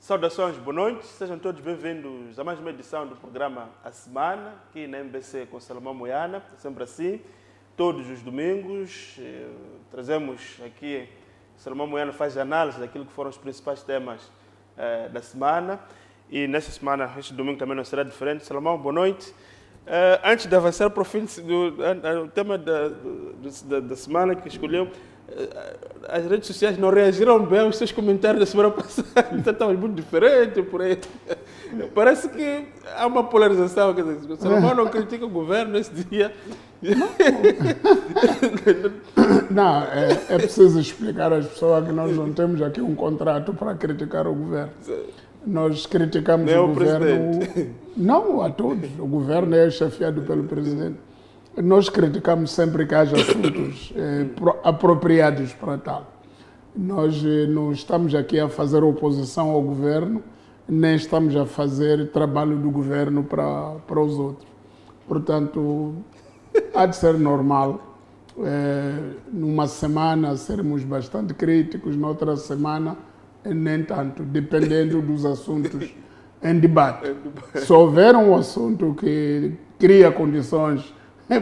Saudações, boa noite, sejam todos bem-vindos a mais uma edição do programa A Semana, aqui na MBC com Salomão Moiana, sempre assim, todos os domingos, trazemos aqui, Salomão Moiana faz análise daquilo que foram os principais temas da semana, e nesta semana, este domingo também não será diferente. Salomão, boa noite. Antes de avançar para o fim do tema da semana que escolheu, as redes sociais não reagiram bem aos seus comentários da semana passada, então estamos muito diferentes por aí. Parece que há uma polarização, quer dizer, o Salomão não critica o governo nesse dia. Não, é preciso explicar às pessoas que nós não temos aqui um contrato para criticar o governo. Nós criticamos o governo, não a todos, o governo é chefiado pelo presidente. Nós criticamos sempre que haja assuntos apropriados para tal. Nós não estamos aqui a fazer oposição ao governo, nem estamos a fazer trabalho do governo para os outros. Portanto, há de ser normal, numa semana sermos bastante críticos, noutra semana nem tanto, dependendo dos assuntos em debate. Se houver um assunto que cria condições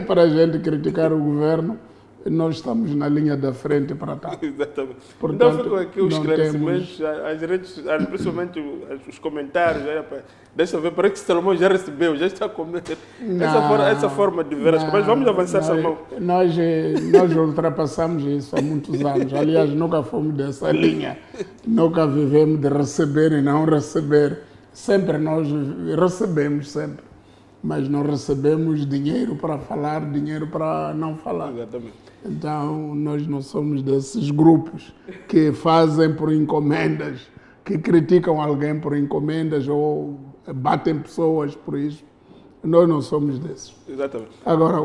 para a gente criticar o governo, nós estamos na linha da frente para tal. Exatamente. Portanto, então ficam aqui os esclarecimentos, as redes, principalmente os comentários. Desta vez parece que o Salomão já recebeu, já está com essa forma de ver as coisas. Mas vamos avançar, Salomão. Nós ultrapassamos isso há muitos anos. Aliás, nunca fomos dessa linha. Nunca vivemos de receber e não receber. Sempre nós recebemos, sempre. Mas não recebemos dinheiro para falar, dinheiro para não falar. Exatamente. Então, nós não somos desses grupos que fazem por encomendas, que criticam alguém por encomendas ou batem pessoas por isso. Nós não somos desses. Exatamente. Agora,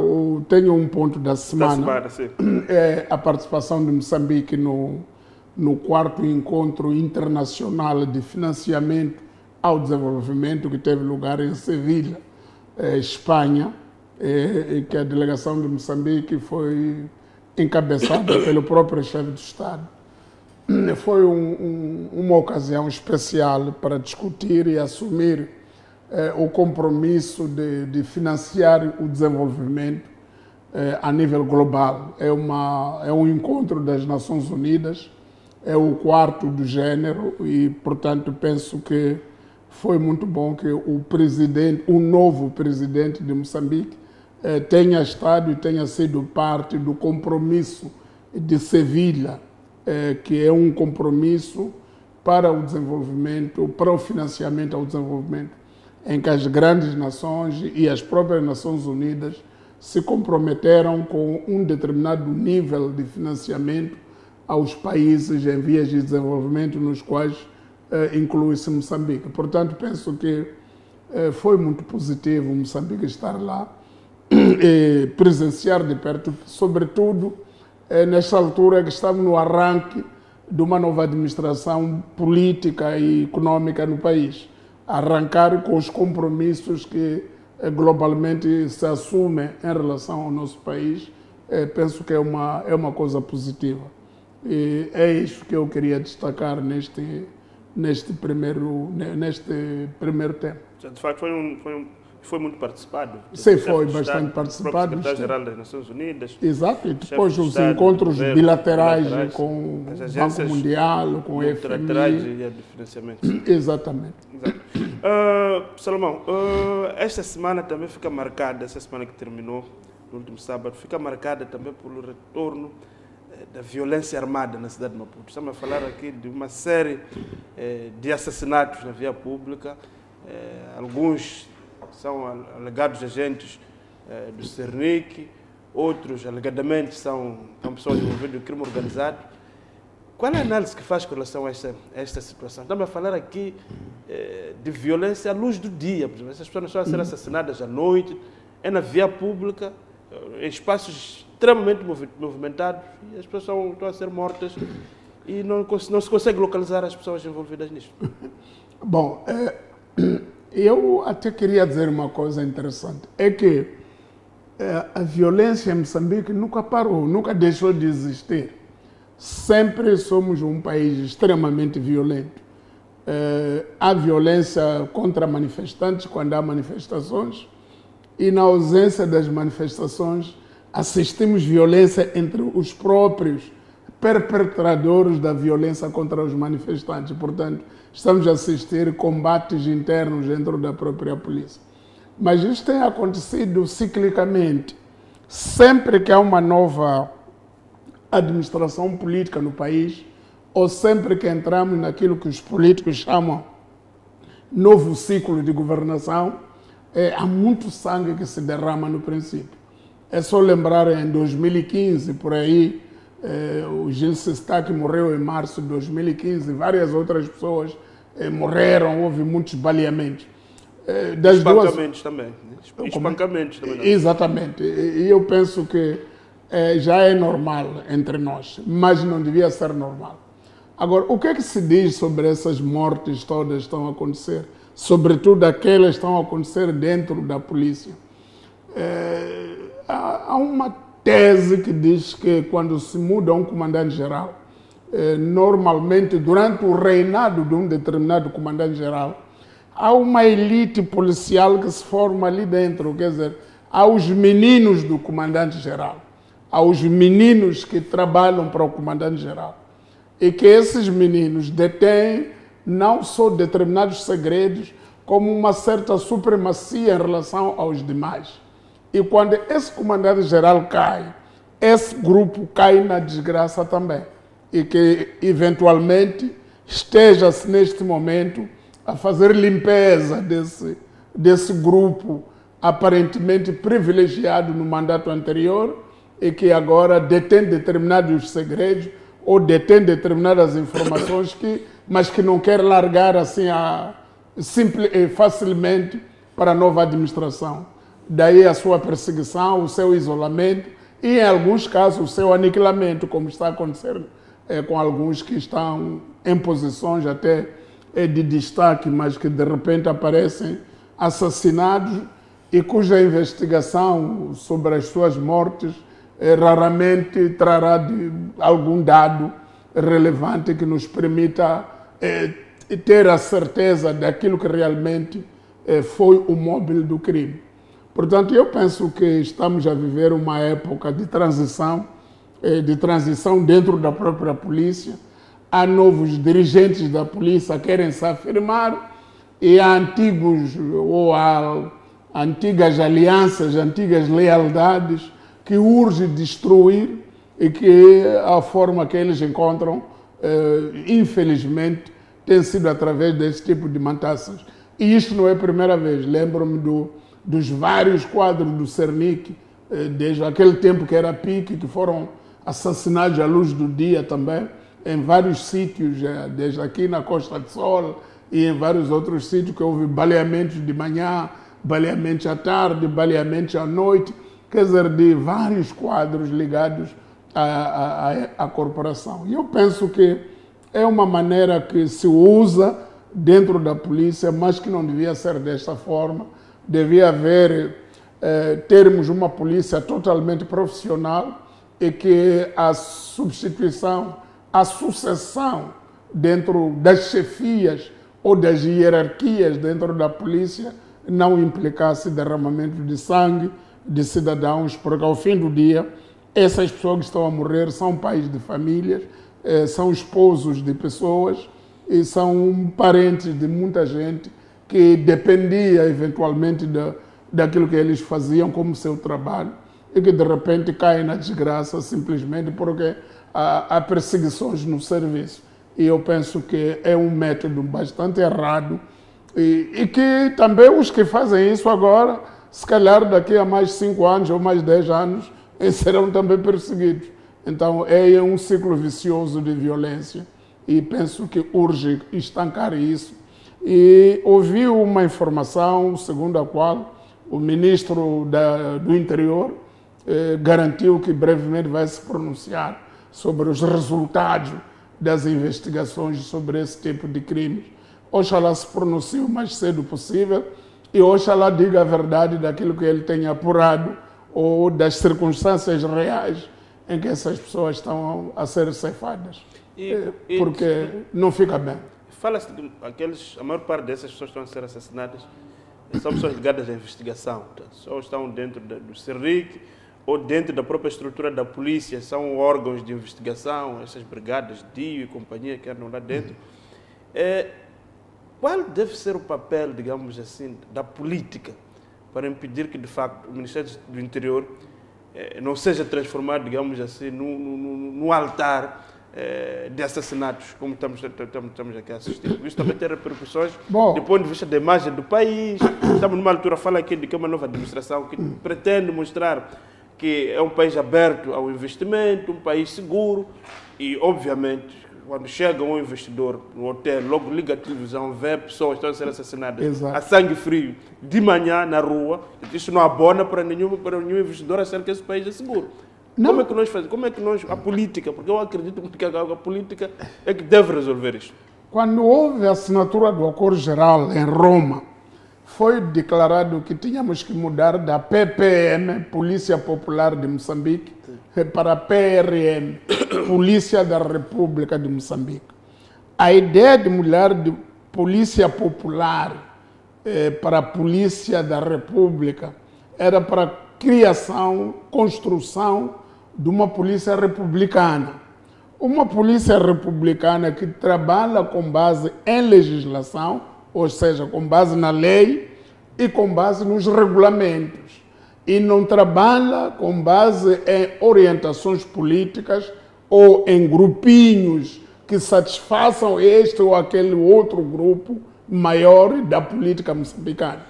tenho um ponto da semana. Sim. É a participação de Moçambique no 4º Encontro Internacional de Financiamento ao Desenvolvimento, que teve lugar em Sevilha, Espanha, que a delegação de Moçambique foi encabeçada pelo próprio chefe de Estado. Foi uma ocasião especial para discutir e assumir o compromisso de financiar o desenvolvimento a nível global. É um encontro das Nações Unidas, é o 4º do gênero e, portanto, penso que foi muito bom que o novo presidente de Moçambique tenha estado e tenha sido parte do compromisso de Sevilha, que é um compromisso para o desenvolvimento, para o financiamento ao desenvolvimento, em que as grandes nações e as próprias Nações Unidas se comprometeram com um determinado nível de financiamento aos países em vias de desenvolvimento, nos quais inclui-se Moçambique. Portanto, penso que foi muito positivo Moçambique estar lá e presenciar de perto, sobretudo nesta altura que estamos no arranque de uma nova administração política e econômica no país. Arrancar com os compromissos que globalmente se assumem em relação ao nosso país, penso que é uma coisa positiva. E é isso que eu queria destacar neste primeiro tema. De facto, foi muito participado. Sim, foi bastante participado. O secretário-geral das Nações Unidas. Exato, e depois os encontros bilaterais com o Banco Mundial, com o FMI. Multilaterais e de financiamento. Exatamente. Exato. Salomão, esta semana também fica marcada, essa semana que terminou, no último sábado, fica marcada também pelo retorno da violência armada na cidade de Maputo. Estamos a falar aqui de uma série de assassinatos na via pública. Alguns são alegados agentes do Cernic, outros alegadamente são pessoas envolvidas no crime organizado. Qual é a análise que faz com relação a esta situação? Estamos a falar aqui de violência à luz do dia. Por exemplo, essas pessoas não estão a ser assassinadas à noite, é na via pública, em espaços extremamente movimentados, e as pessoas estão a ser mortas e não se consegue localizar as pessoas envolvidas nisto. Bom, eu até queria dizer uma coisa interessante. É que a violência em Moçambique nunca parou, nunca deixou de existir. Sempre somos um país extremamente violento. há violência contra manifestantes quando há manifestações e na ausência das manifestações assistimos violência entre os próprios perpetradores da violência contra os manifestantes. Portanto, estamos a assistir combates internos dentro da própria polícia. Mas isso tem acontecido ciclicamente. Sempre que há uma nova administração política no país, ou sempre que entramos naquilo que os políticos chamam novo ciclo de governação, há muito sangue que se derrama no princípio. É só lembrar em 2015, por aí, o Gilles Sestac morreu em março de 2015, várias outras pessoas morreram, houve muitos baleamentos. Espancamentos também. Espancamentos também. Exatamente. E eu penso que já é normal entre nós, mas não devia ser normal. Agora, o que é que se diz sobre essas mortes todas que estão a acontecer? Sobretudo aquelas que estão a acontecer dentro da polícia. Há uma tese que diz que quando se muda um comandante-geral, normalmente durante o reinado de um determinado comandante-geral, há uma elite policial que se forma ali dentro, quer dizer, há os meninos do comandante-geral, há os meninos que trabalham para o comandante-geral, e que esses meninos detêm não só determinados segredos, como uma certa supremacia em relação aos demais. E quando esse comandante-geral cai, esse grupo cai na desgraça também. E que, eventualmente, esteja-se neste momento a fazer limpeza desse grupo aparentemente privilegiado no mandato anterior e que agora detém determinados segredos ou detém determinadas informações mas que não quer largar assim facilmente para a nova administração. Daí a sua perseguição, o seu isolamento e, em alguns casos, o seu aniquilamento, como está acontecendo com alguns que estão em posições até de destaque, mas que de repente aparecem assassinados e cuja investigação sobre as suas mortes raramente trará algum dado relevante que nos permita ter a certeza daquilo que realmente foi o móvel do crime. Portanto, eu penso que estamos a viver uma época de transição dentro da própria polícia. Há novos dirigentes da polícia que querem se afirmar e há antigas alianças, antigas lealdades que urge destruir e que a forma que eles encontram, infelizmente, tem sido através desse tipo de matanças. E isto não é a primeira vez. Lembro-me dos vários quadros do Cernic, desde aquele tempo que era pique, que foram assassinados à luz do dia também, em vários sítios, desde aqui na Costa do Sol e em vários outros sítios que houve baleamentos de manhã, baleamentos à tarde, baleamentos à noite, quer dizer, de vários quadros ligados à corporação. E eu penso que é uma maneira que se usa dentro da polícia, mas que não devia ser desta forma. Devia termos uma polícia totalmente profissional e que a substituição, a sucessão dentro das chefias ou das hierarquias dentro da polícia não implicasse derramamento de sangue de cidadãos, porque ao fim do dia essas pessoas que estão a morrer são pais de famílias, são esposos de pessoas e são parentes de muita gente que dependia eventualmente daquilo que eles faziam como seu trabalho e que de repente caem na desgraça simplesmente porque há perseguições no serviço. E eu penso que é um método bastante errado e que também os que fazem isso agora, se calhar daqui a mais 5 anos ou mais 10 anos, serão também perseguidos. Então é um ciclo vicioso de violência e penso que urge estancar isso. E ouvi uma informação segundo a qual o ministro do Interior garantiu que brevemente vai se pronunciar sobre os resultados das investigações sobre esse tipo de crimes. Oxalá se pronuncie o mais cedo possível e oxalá diga a verdade daquilo que ele tem apurado ou das circunstâncias reais em que essas pessoas estão a ser ceifadas. Porque não fica bem. fala-se que a maior parte dessas pessoas que estão a ser assassinadas são pessoas ligadas à investigação, só estão dentro do CERRIC ou dentro da própria estrutura da polícia, são órgãos de investigação, essas brigadas, DIO e companhia que andam lá dentro. Qual deve ser o papel, digamos assim, da política para impedir que, de facto, o Ministério do Interior não seja transformado, digamos assim, no altar de assassinatos, como estamos aqui a assistir? Isso também tem repercussões do ponto de vista da imagem do país. Estamos numa altura, fala aqui de que é uma nova administração que pretende mostrar que é um país aberto ao investimento, um país seguro e, obviamente, quando chega um investidor no hotel, logo liga a televisão, vê pessoas que estão a ser assassinadas a sangue frio, de manhã, na rua. Isso não abona para nenhum investidor achar que esse país é seguro. Não. Como é que nós fazemos? Como é que nós, a política, porque eu acredito que a política é que deve resolver isto. Quando houve a assinatura do Acordo Geral em Roma, foi declarado que tínhamos que mudar da PPM, Polícia Popular de Moçambique, para a PRM, Polícia da República de Moçambique. A ideia de mudar de Polícia Popular para a Polícia da República era para a criação, construção de uma polícia republicana. Uma polícia republicana que trabalha com base em legislação, ou seja, com base na lei e com base nos regulamentos. E não trabalha com base em orientações políticas ou em grupinhos que satisfaçam este ou aquele outro grupo maior da política moçambicana.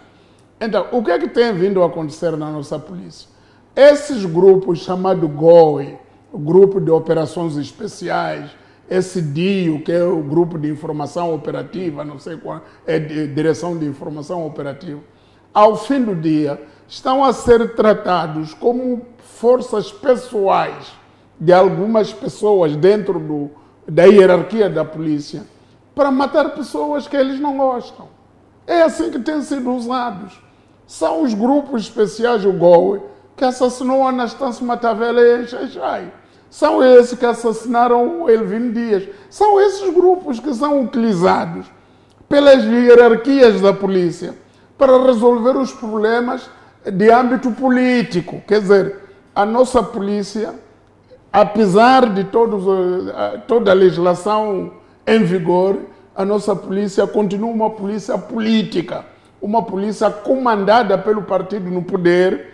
Então, o que é que tem vindo a acontecer na nossa polícia? Esses grupos chamados GOE, o Grupo de Operações Especiais, esse DIO, que é o Grupo de Informação Operativa, não sei qual, é Direção de Informação Operativa, ao fim do dia, estão a ser tratados como forças pessoais de algumas pessoas dentro da hierarquia da polícia para matar pessoas que eles não gostam. É assim que têm sido usados. São os grupos especiais, o GOE, que assassinou Anastácio Matavele e Xaixai. São esses que assassinaram o Elvino Dias. São esses grupos que são utilizados pelas hierarquias da polícia para resolver os problemas de âmbito político. Quer dizer, a nossa polícia, apesar de toda a legislação em vigor, a nossa polícia continua uma polícia política, uma polícia comandada pelo partido no poder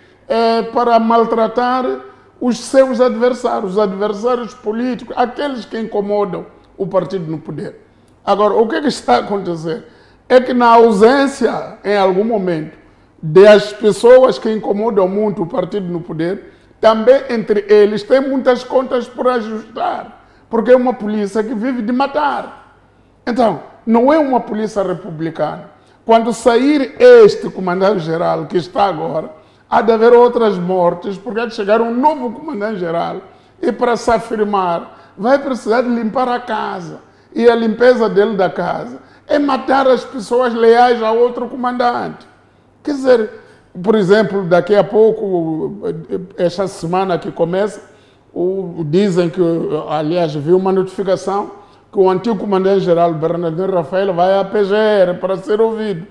para maltratar os seus adversários, os adversários políticos, aqueles que incomodam o partido no poder. Agora, o que está a acontecer? É que na ausência, em algum momento, das pessoas que incomodam muito o partido no poder, também entre eles tem muitas contas por ajustar, porque é uma polícia que vive de matar. Então, não é uma polícia republicana. Quando sair este comandante-geral que está agora, há de haver outras mortes, porque há de chegar um novo comandante-geral e para se afirmar vai precisar de limpar a casa. E a limpeza dele da casa é matar as pessoas leais a outro comandante. Quer dizer, por exemplo, daqui a pouco, esta semana que começa, dizem que, aliás, viu uma notificação que o antigo comandante-geral Bernardino Rafael vai à PGR para ser ouvido.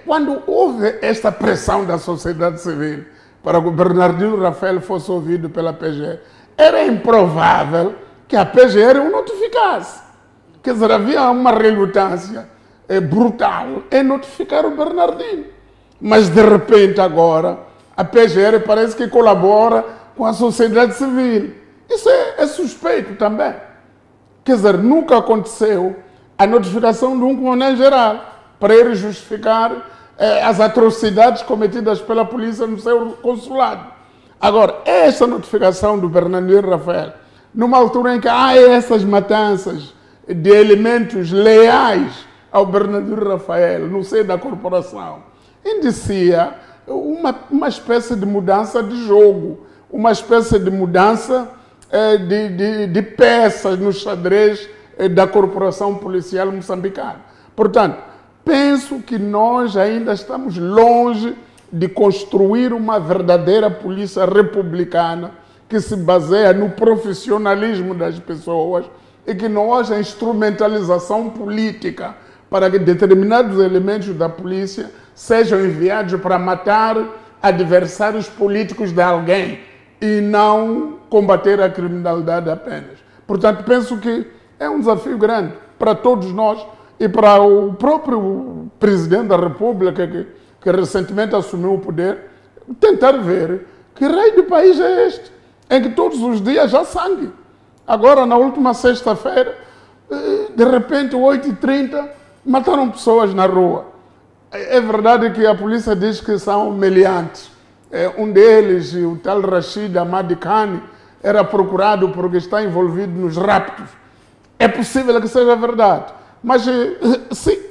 Quando houve esta pressão da sociedade civil para que o Bernardino Rafael fosse ouvido pela PGR, era improvável que a PGR o notificasse. Quer dizer, havia uma relutância brutal em notificar o Bernardino. Mas, de repente, agora, a PGR parece que colabora com a sociedade civil. Isso é suspeito também. Quer dizer, nunca aconteceu a notificação de um comandante-geral para ele justificar as atrocidades cometidas pela polícia no seu consulado. Agora, essa notificação do Bernardino Rafael, numa altura em que há essas matanças de elementos leais ao Bernardino Rafael no seio da corporação, indicia uma espécie de mudança de jogo, uma espécie de mudança de peças no xadrez da corporação policial moçambicana. Portanto, penso que nós ainda estamos longe de construir uma verdadeira polícia republicana que se baseia no profissionalismo das pessoas e que não haja instrumentalização política para que determinados elementos da polícia sejam enviados para matar adversários políticos de alguém e não combater a criminalidade apenas. Portanto, penso que é um desafio grande para todos nós e para o próprio presidente da República, que recentemente assumiu o poder, tentar ver que raio de país é este, em que todos os dias há sangue. Agora, na última sexta-feira, de repente, 8h30, mataram pessoas na rua. É verdade que a polícia diz que são meliantes. Um deles, o tal Rashid Ahmad Khan, era procurado porque está envolvido nos raptos. É possível que seja verdade. Mas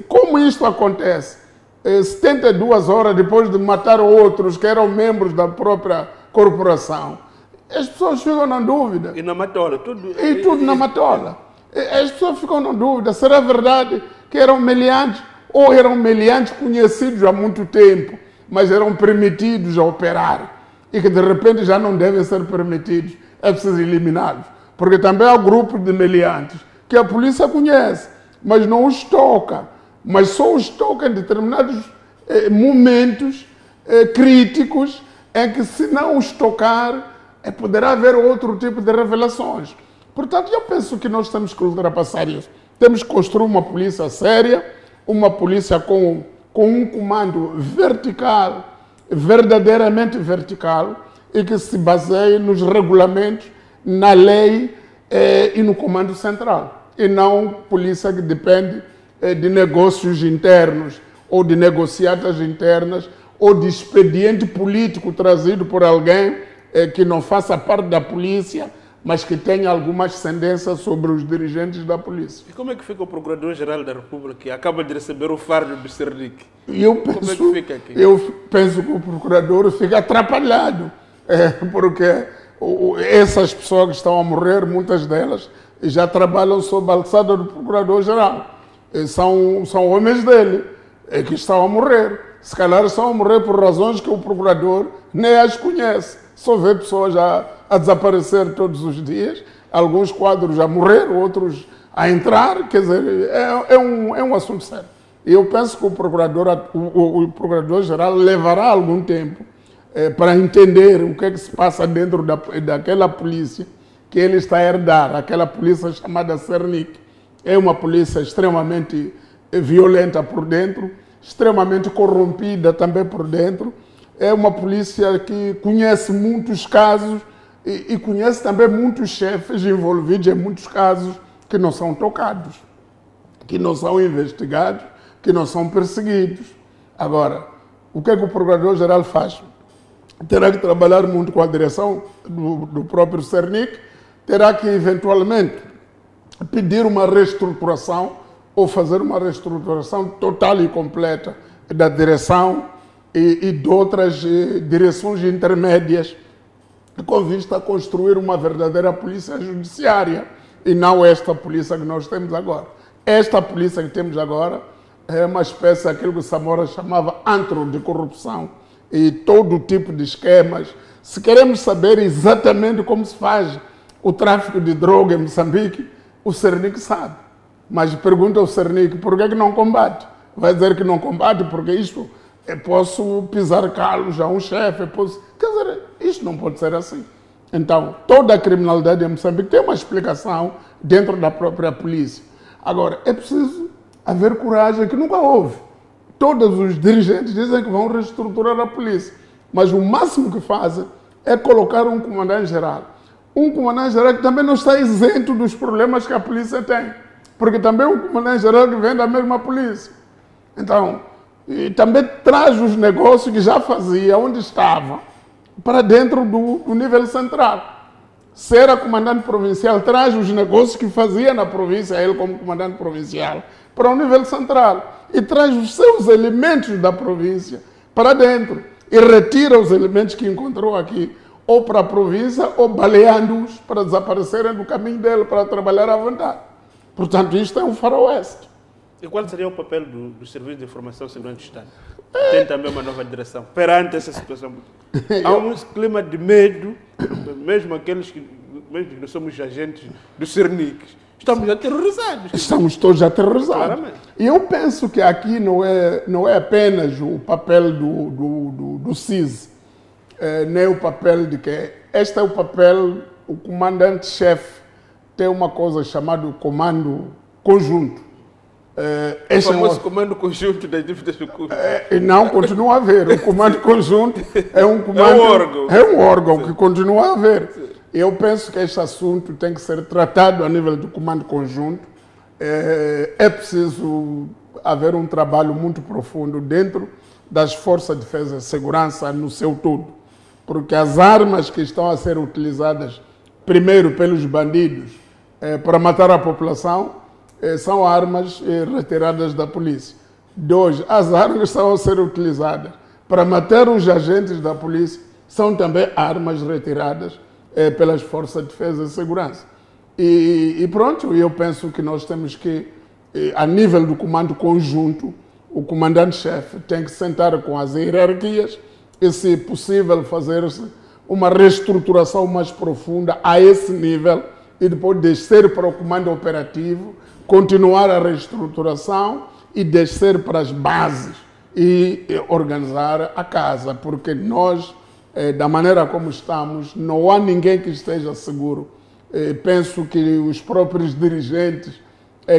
como isto acontece? 72 horas depois de matar outros que eram membros da própria corporação, as pessoas ficam na dúvida. E na Matola, tudo. E tudo na Matola. As pessoas ficam na dúvida. Será verdade que eram meliantes ou eram meliantes conhecidos há muito tempo, mas eram permitidos a operar e que de repente já não devem ser permitidos? É preciso eliminá-los. Porque também há grupos de meliantes que a polícia conhece, mas não os toca. Mas só os toca em determinados momentos críticos em que, se não os tocar, poderá haver outro tipo de revelações. Portanto, eu penso que nós temos que ultrapassar isso. Temos que construir uma polícia séria, uma polícia com um comando vertical, verdadeiramente vertical, e que se baseie nos regulamentos, na lei e no comando central. E não polícia que depende de negócios internos, ou de negociatas internas, ou de expediente político trazido por alguém que não faça parte da polícia, mas que tenha alguma ascendência sobre os dirigentes da polícia. E como é que fica o Procurador-Geral da República, que acaba de receber o fardo do Cernic? Como é que fica aqui? Eu penso que o procurador fica atrapalhado, porque essas pessoas que estão a morrer, muitas delas, já trabalham sob a alçada do Procurador-Geral. São homens dele que estão a morrer. Se calhar estão a morrer por razões que o Procurador nem as conhece. Só vê pessoas a desaparecer todos os dias, alguns quadros a morrer, outros a entrar. Quer dizer, é um assunto sério. E eu penso que o Procurador-Geral levará algum tempo para entender o que é que se passa dentro daquela polícia que ele está a herdar, aquela polícia chamada Cernic. É uma polícia extremamente violenta por dentro, extremamente corrompida também por dentro. É uma polícia que conhece muitos casos e conhece também muitos chefes envolvidos em muitos casos que não são tocados, que não são investigados, que não são perseguidos. Agora, o que é que o Procurador-Geral faz? Terá que trabalhar muito com a direção do próprio Cernic, terá que, eventualmente, pedir uma reestruturação ou fazer uma reestruturação total e completa da direção e de outras direções intermédias, com vista a construir uma verdadeira polícia judiciária e não esta polícia que nós temos agora. Esta polícia que temos agora é uma espécie daquilo que o Samora chamava antro de corrupção e todo tipo de esquemas. Se queremos saber exatamente como se faz o tráfico de droga em Moçambique, o Cernic sabe. Mas pergunta ao Cernic por que não combate. Vai dizer que não combate porque isto posso pisar calos a um chefe. Quer dizer, isto não pode ser assim. Então, toda a criminalidade em Moçambique tem uma explicação dentro da própria polícia. Agora, é preciso haver coragem que nunca houve. Todos os dirigentes dizem que vão reestruturar a polícia, mas o máximo que fazem é colocar um comandante-geral. Um comandante-geral que também não está isento dos problemas que a polícia tem, porque também é um comandante-geral que vem da mesma polícia. Então, e também traz os negócios que já fazia, onde estava, para dentro do nível central. Se era comandante provincial, traz os negócios que fazia na província, ele como comandante provincial, para o nível central. E traz os seus elementos da província para dentro. E retira os elementos que encontrou aqui, ou para a província, ou baleando-os para desaparecerem do caminho dele, para trabalhar à vontade. Portanto, isto é um faroeste. E qual seria o papel do Serviço de Informação e Segurança do Estado? Tem também uma nova direção perante essa situação. Há um clima de medo, mesmo aqueles que nós somos agentes do Cernic, estamos aterrorizados. Estamos todos aterrorizados. Claramente. E eu penso que aqui não é apenas o papel do CIS, nem o papel de que... Este é o papel, o comandante-chefe tem uma coisa chamada comando conjunto. O famoso comando conjunto das dívidas do curso. Não, continua a haver. O comando conjunto é um comando... órgão. É um órgão que continua a haver. Eu penso que este assunto tem que ser tratado a nível do comando conjunto. É preciso haver um trabalho muito profundo dentro das forças de defesa e segurança no seu todo. Porque as armas que estão a ser utilizadas, primeiro pelos bandidos, para matar a população, são armas retiradas da polícia. 2, as armas que estão a ser utilizadas para matar os agentes da polícia são também armas retiradas pelas forças de defesa e segurança. E pronto, eu penso que nós temos que, a nível do comando conjunto, o comandante-chefe tem que sentar com as hierarquias e, se possível, fazer uma reestruturação mais profunda a esse nível e depois descer para o comando operativo, continuar a reestruturação e descer para as bases e organizar a casa, porque nós, da maneira como estamos, não há ninguém que esteja seguro. Penso que os próprios dirigentes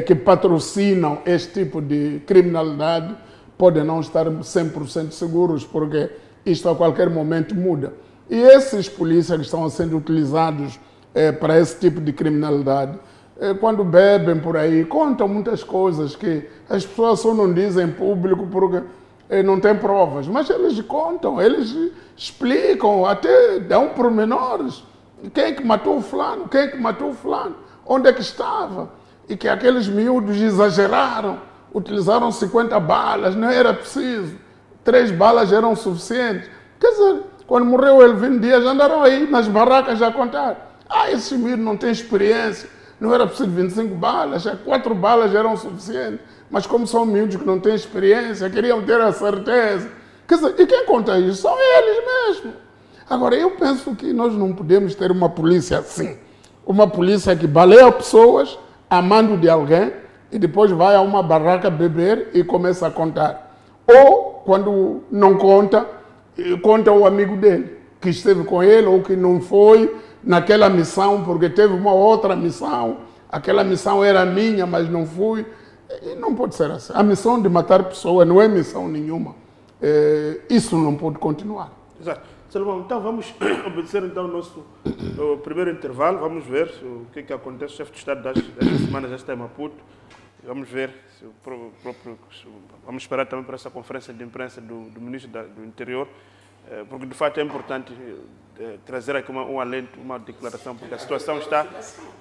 que patrocinam este tipo de criminalidade podem não estar 100% seguros, porque isto a qualquer momento muda. E esses polícias que estão sendo utilizados para esse tipo de criminalidade, quando bebem por aí, contam muitas coisas que as pessoas só não dizem em público porque não tem provas, mas eles contam, eles explicam, até dão pormenores. Quem é que matou o fulano? Quem é que matou o fulano? Onde é que estava? E que aqueles miúdos exageraram, utilizaram 50 balas, não era preciso. 3 balas eram suficientes. Quer dizer, quando morreu o Elvino Dias, andaram aí nas barracas a contar. Esse miúdo não tem experiência, não era preciso 25 balas, 4 balas eram suficientes. Mas como são miúdos que não têm experiência, queriam ter a certeza. Quer dizer, e quem conta isso? São eles mesmos. Agora, eu penso que nós não podemos ter uma polícia assim. Uma polícia que baleia pessoas a mando de alguém e depois vai a uma barraca beber e começa a contar. Ou, quando não conta, conta o amigo dele, que esteve com ele ou que não foi naquela missão, porque teve uma outra missão. Aquela missão era minha, mas não fui. E não pode ser assim. A missão de matar pessoas não é missão nenhuma. Isso não pode continuar. Exato. Salomão, então vamos obedecer então o nosso primeiro intervalo. Vamos ver o que acontece. O chefe de Estado desta semana já está em Maputo. Vamos ver se o próprio... Vamos esperar também para essa conferência de imprensa do Ministro do Interior, porque de fato é importante trazer aqui um alento, uma declaração, porque a situação está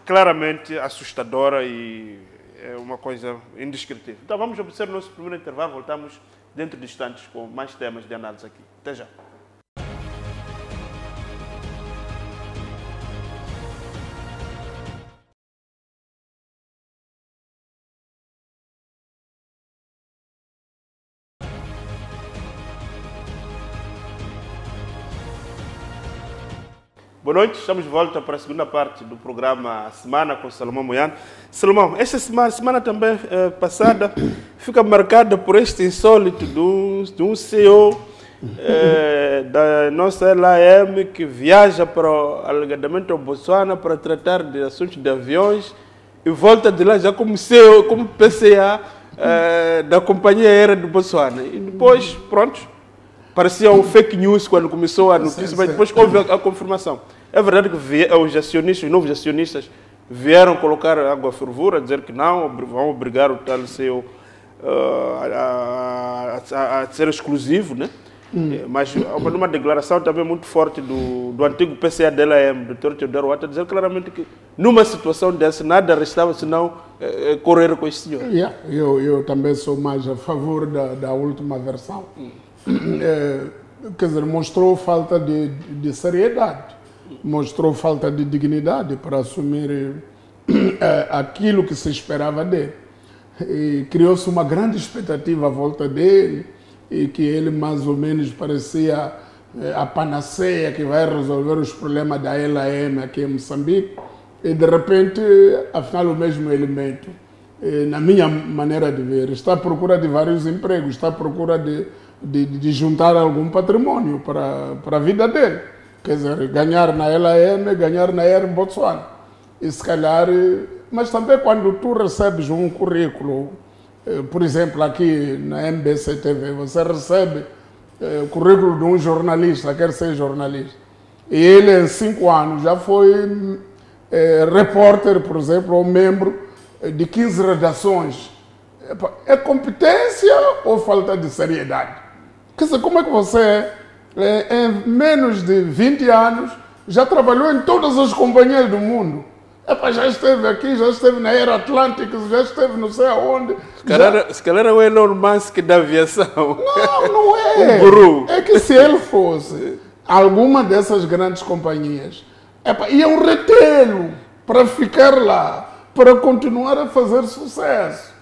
claramente assustadora e é uma coisa indescritível. Então vamos obedecer o nosso primeiro intervalo. Voltamos dentro de instantes com mais temas de análise aqui. Até já. Boa noite, estamos de volta para a segunda parte do programa Semana com Salomão Moiano. Salomão, esta semana também passada fica marcada por este insólito de um CEO da nossa LAM que viaja alegadamente ao Botsuana para tratar de assuntos de aviões e volta de lá já como CEO, como PCA da companhia aérea do Botsuana. E depois, pronto, parecia um fake news quando começou a notícia, mas depois houve a confirmação. É verdade que os novos acionistas vieram colocar água à fervura, dizer que não, vão obrigar o tal CEO a ser exclusivo, né? Mas houve uma declaração também muito forte do antigo PCA da LAM, do Dr. Teodoro Wata, dizer claramente que numa situação dessa nada restava senão correr com esse senhor. Eu também sou mais a favor da última versão. Quer dizer, mostrou falta de seriedade, mostrou falta de dignidade para assumir aquilo que se esperava dele. E criou-se uma grande expectativa à volta dele e que ele mais ou menos parecia a panaceia que vai resolver os problemas da LAM aqui em Moçambique. e de repente, afinal, o mesmo elemento, na minha maneira de ver, está à procura de vários empregos, está à procura de juntar algum patrimônio para a vida dele. Quer dizer, ganhar na LAM, ganhar na Air Botswana. E se calhar, mas também quando tu recebes um currículo, por exemplo, aqui na MBC TV, você recebe o currículo de um jornalista, quer ser jornalista, e ele em 5 anos já foi repórter, por exemplo, ou membro de 15 redações. É competência ou falta de seriedade? Quer dizer, como é que você, em menos de 20 anos, já trabalhou em todas as companhias do mundo? Já esteve aqui, já esteve na Air Atlantics, já esteve não sei aonde. Se calhar é o Elon Musk da aviação. Não é. O guru. É que se ele fosse alguma dessas grandes companhias, iam retê-lo para ficar lá, para continuar a fazer sucesso.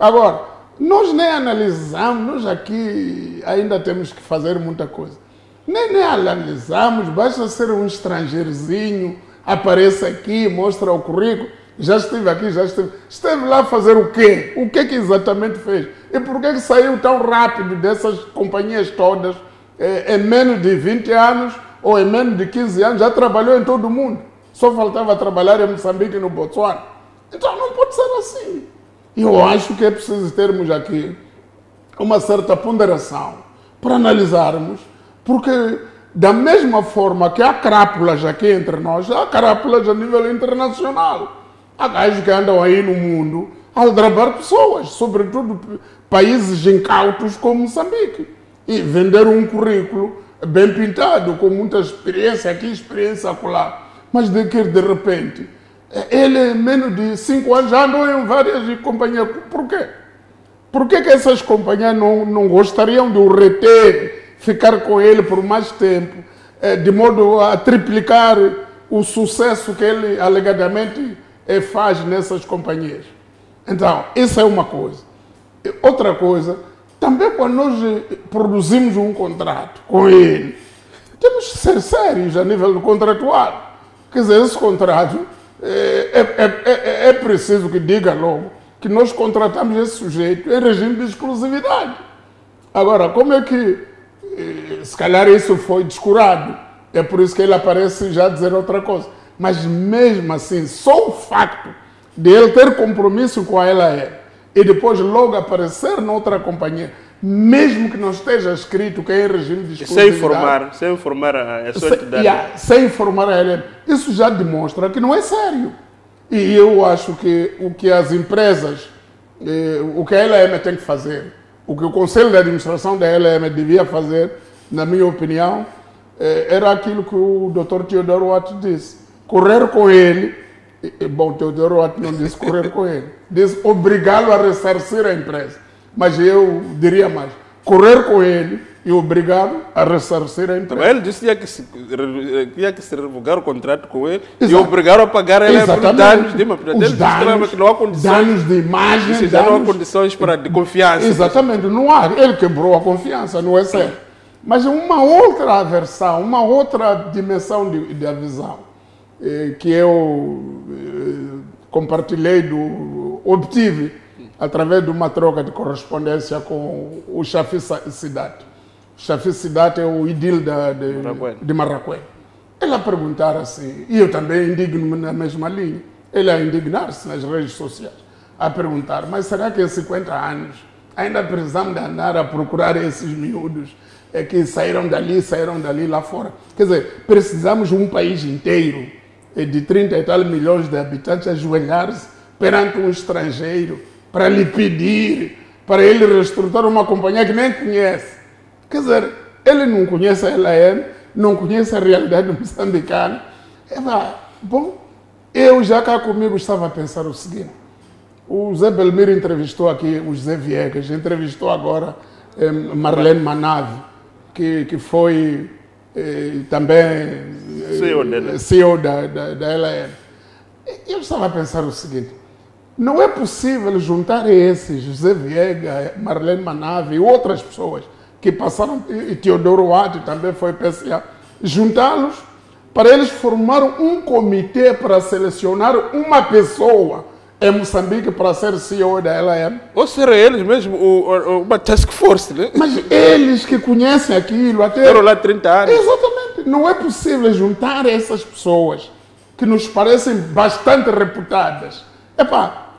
Agora, nós nem analisamos, nós aqui ainda temos que fazer muita coisa. Nem analisamos, basta ser um estrangeirozinho, aparece aqui, mostra o currículo, já esteve aqui, já esteve. Esteve lá fazer o quê? O que exatamente fez? E por que saiu tão rápido dessas companhias todas, em menos de 20 anos ou em menos de 15 anos, já trabalhou em todo o mundo? Só faltava trabalhar em Moçambique e no Botswana. Então não pode ser assim. E eu acho que é preciso termos aqui uma certa ponderação para analisarmos, porque da mesma forma que há crápulas aqui entre nós, há crápulas a nível internacional. Há gajos que andam aí no mundo a aldrabar pessoas, sobretudo países incautos como Moçambique, e vender um currículo bem pintado, com muita experiência aqui, experiência acolá. Mas de repente, ele em menos de 5 anos já andou em várias companhias. Por quê? Por que essas companhias não gostariam de o reter, ficar com ele por mais tempo, de modo a triplicar o sucesso que ele alegadamente faz nessas companhias? Então, isso é uma coisa. Outra coisa, também quando nós produzimos um contrato com ele, temos que ser sérios a nível contratual. Quer dizer, esse contrato é preciso que diga logo que nós contratamos esse sujeito em regime de exclusividade. Agora, como é que, se calhar isso foi descurado, é por isso que ele aparece já a dizer outra coisa. Mas mesmo assim, só o facto de ele ter compromisso com a LAE e depois logo aparecer noutra companhia, mesmo que não esteja escrito que é em regime de exclusividade. Sem informar a sua entidade. Sem informar a LM. Isso já demonstra que não é sério. E eu acho que o que as empresas, o que a LM tem que fazer, o que o Conselho de Administração da LM devia fazer, na minha opinião, era aquilo que o Dr. Teodoro Watt disse. Correr com ele, bom, Teodoro Watt não disse correr com ele, disse obrigá-lo a ressarcir a empresa. Mas eu diria mais, correr com ele e obrigá-lo a ressarcir a empresa. Mas ele disse que tinha que se revogar o contrato com ele. Exato. E obrigar a pagar ele por danos de danos, que não há condições, danos de imagem, não há condições de confiança. Exatamente, não há. Ele quebrou a confiança, não é certo. Mas uma outra versão, uma outra dimensão de avisão que eu compartilhei, obtive através de uma troca de correspondência com o Chafi Sidat. O Chafi Sidat é o idil de Marraquém. Ele a perguntar assim, e eu também indigno-me na mesma linha, ele a indignar-se nas redes sociais, a perguntar, mas será que em 50 anos ainda precisamos de andar a procurar esses miúdos que saíram dali lá fora? Quer dizer, precisamos de um país inteiro de 30 e tal milhões de habitantes ajoelhar-se perante um estrangeiro para lhe pedir, para ele reestruturar uma companhia que nem conhece. Quer dizer, ele não conhece a LAM, não conhece a realidade moçambicana. Bom, eu já cá comigo estava a pensar o seguinte, o Zé Belmiro entrevistou aqui o José Viegas, entrevistou agora Marlene Manavi, que foi também CEO da LAM. Eu estava a pensar o seguinte, não é possível juntar esses, José Viega, Marlene Manavi e outras pessoas que passaram, e Teodoro Watt também foi PSA, juntá-los para eles formaram um comitê para selecionar uma pessoa em Moçambique para ser CEO da LM. Ou será eles mesmo uma task force, né? Mas eles que conhecem aquilo até... Foram lá 30 anos. Exatamente. Não é possível juntar essas pessoas que nos parecem bastante reputadas.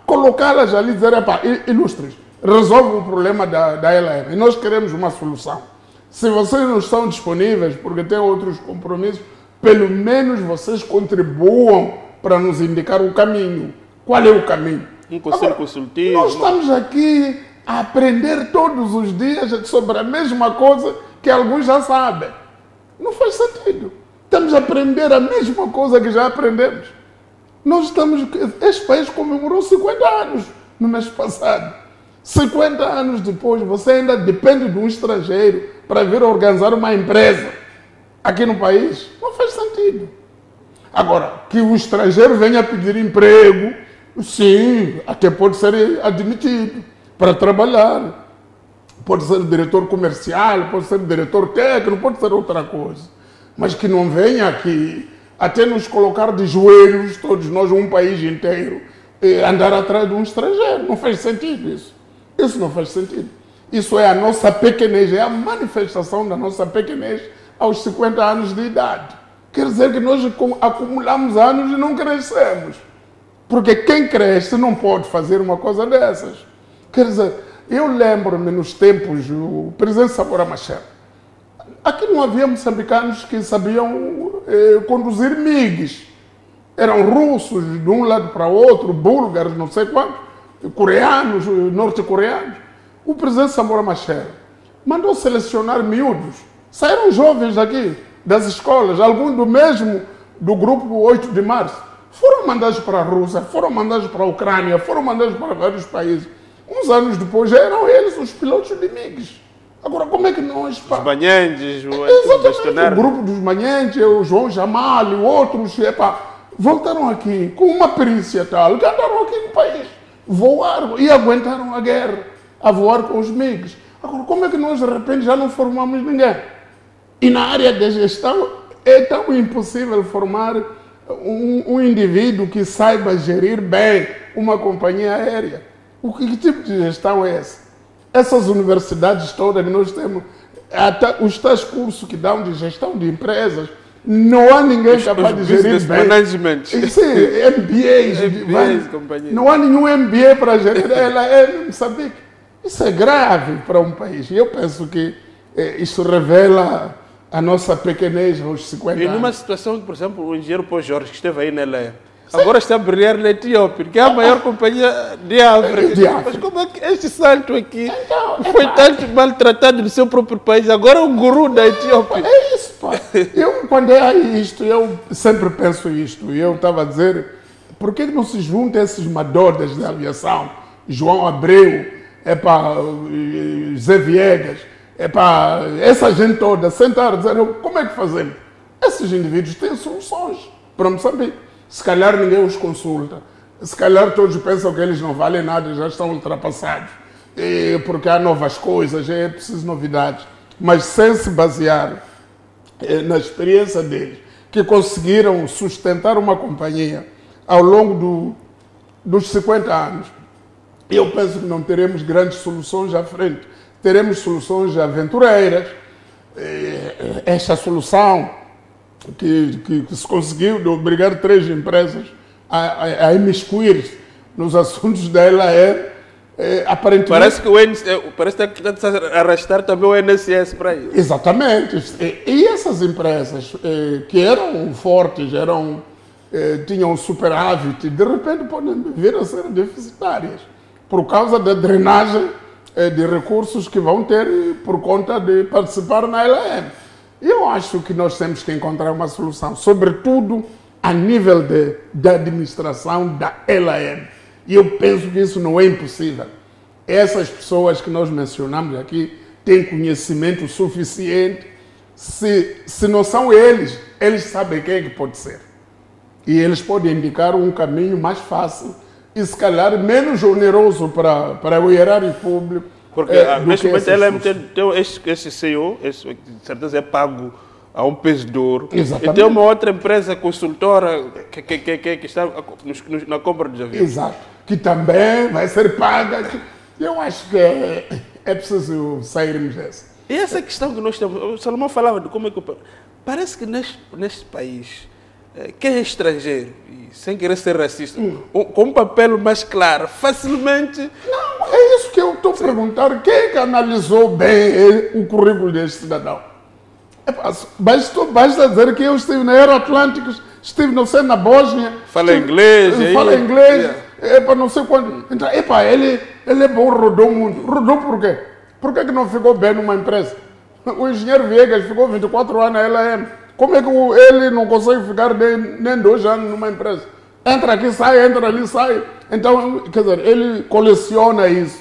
Colocá-las ali e dizer, ilustres, resolve o problema da LM. E nós queremos uma solução. Se vocês não estão disponíveis porque têm outros compromissos, pelo menos vocês contribuam para nos indicar o caminho. Qual é o caminho? Um conselho consultivo. Nós estamos aqui a aprender todos os dias sobre a mesma coisa que alguns já sabem. Não faz sentido. Estamos a aprender a mesma coisa que já aprendemos. Este país comemorou 50 anos no mês passado. 50 anos depois, você ainda depende de um estrangeiro para vir organizar uma empresa aqui no país. Não faz sentido. Agora, que o estrangeiro venha pedir emprego, sim, até pode ser admitido para trabalhar. Pode ser diretor comercial, pode ser diretor técnico, pode ser outra coisa. Mas que não venha aqui até nos colocar de joelhos, todos nós, um país inteiro, andar atrás de um estrangeiro. Não faz sentido isso. Isso não faz sentido. Isso é a nossa pequenez, é a manifestação da nossa pequenez aos 50 anos de idade. Quer dizer que nós acumulamos anos e não crescemos. Porque quem cresce não pode fazer uma coisa dessas. Quer dizer, eu lembro-me nos tempos do presidente Samora Machel. Aqui não havia moçambicanos que sabiam conduzir MiGs. Eram russos de um lado para o outro, búlgaros, não sei quantos, coreanos, norte-coreanos. O presidente Samora Machel mandou selecionar miúdos. Saíram jovens daqui, das escolas, alguns do grupo 8 de março. Foram mandados para a Rússia, foram mandados para a Ucrânia, foram mandados para vários países. Uns anos depois já eram eles os pilotos de MiGs. Agora, como é que nós... Os Manhendes, o grupo dos Manhendes, o João Jamal, outros, voltaram aqui com uma perícia tal, que andaram aqui no país, voaram e aguentaram a guerra, a voar com os MiGs. Agora, como é que nós, de repente, já não formamos ninguém? E na área de gestão, é tão impossível formar um indivíduo que saiba gerir bem uma companhia aérea. Que tipo de gestão é essa? Essas universidades todas que nós temos, até os tais cursos que dão de gestão de empresas, não há ninguém capaz de gerir bem. Management. Sim, MBAs. Não há nenhum MBA para gerir. Ela é Moçambique. Isso é grave para um país. E eu penso que isso revela a nossa pequenez aos 50 anos. E numa situação que, por exemplo, o engenheiro Pô Jorge, que esteve aí na LEA, agora está a brilhar na Etiópia, que é a maior companhia de África. Mas como é que este salto aqui foi tanto maltratado no seu próprio país? Agora é um guru da Etiópia. É isso, pá. Quando é isto, eu sempre penso isto. E eu estava a dizer, por que não se juntam esses madodas da aviação? João Abreu, Zé Viegas, essa gente toda, sentar e dizer, como é que fazemos? Esses indivíduos têm soluções para Moçambique. Se calhar ninguém os consulta. Se calhar todos pensam que eles não valem nada, já estão ultrapassados. Porque há novas coisas, é preciso novidades. Mas sem se basear na experiência deles, que conseguiram sustentar uma companhia ao longo dos 50 anos, eu penso que não teremos grandes soluções à frente. Teremos soluções aventureiras. Esta solução que se conseguiu de obrigar 3 empresas a imiscuir-se nos assuntos dela aparentemente... Parece que está a arrastar também o INSS para isso. Exatamente. E essas empresas que eram fortes, tinham superávit, de repente podem vir a ser deficitárias por causa da drenagem de recursos que vão ter por conta de participar na LM. Eu acho que nós temos que encontrar uma solução, sobretudo a nível da administração da LM. E eu penso que isso não é impossível. Essas pessoas que nós mencionamos aqui têm conhecimento suficiente. Se não são eles sabem quem é que pode ser. E eles podem indicar um caminho mais fácil e, se calhar, menos oneroso para o erário público. Porque neste momento ela tem esse CEO, de certeza é pago a um peso de ouro. Exatamente. E tem uma outra empresa consultora que está na compra dos aviões. Exato. Que também vai ser paga. Eu acho que é preciso sairmos dessa. E essa questão que nós temos, o Salomão falava de como é que... Parece que neste país, quem é estrangeiro, e sem querer ser racista, com um papel mais claro, facilmente... Não, é isso que eu estou perguntando. Quem é que analisou bem o currículo deste cidadão? Basta dizer que eu estive na Euroatlântica, estive, não sei, na Bósnia. Fala inglês. Fala inglês, não sei quando. Então, ele é bom, rodou o mundo. Rodou por quê? Por que não ficou bem numa empresa? O engenheiro Viegas ficou 24 anos na LM. Como é que ele não consegue ficar nem 2 anos numa empresa? Entra aqui, sai, entra ali, sai. Então, quer dizer, ele coleciona isso.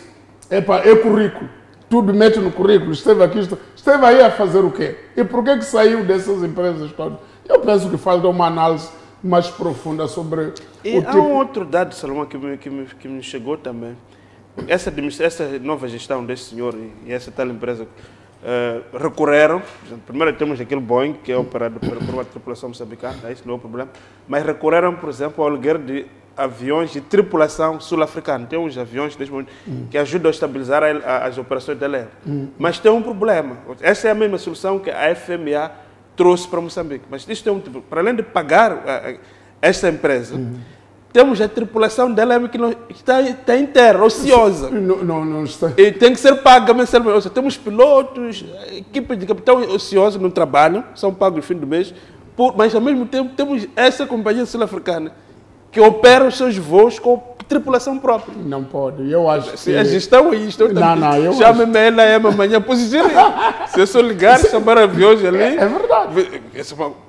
É currículo. Tudo mete no currículo. Esteve aqui, esteve aí a fazer o quê? E por que saiu dessas empresas todas? Eu penso que falta uma análise mais profunda sobre e há um outro dado, Salomão, que me chegou também. Essa nova gestão desse senhor e essa tal empresa recorreram. Primeiro temos aquele Boeing, que é operado por uma tripulação moçambicana, isso não é o problema. Mas recorreram, por exemplo, ao aluguer de aviões de tripulação sul-africana. Tem uns aviões neste momento que ajudam a estabilizar as operações da LER. Mas tem um problema. Essa é a mesma solução que a FMA trouxe para Moçambique. Mas isto tem para além de pagar esta empresa, temos a tripulação da LEM que está inteira, ociosa. Não está. E tem que ser paga mensalmente. Ou seja, temos pilotos, equipe de capitão ociosa não trabalham, são pagos no fim do mês, mas ao mesmo tempo temos essa companhia sul-africana que opera os seus voos com tripulação própria. Não pode. Eu acho que... A gestão é isto. Chame-me ela amanhã. Se eu só ligar, chamar aviões ali... É verdade.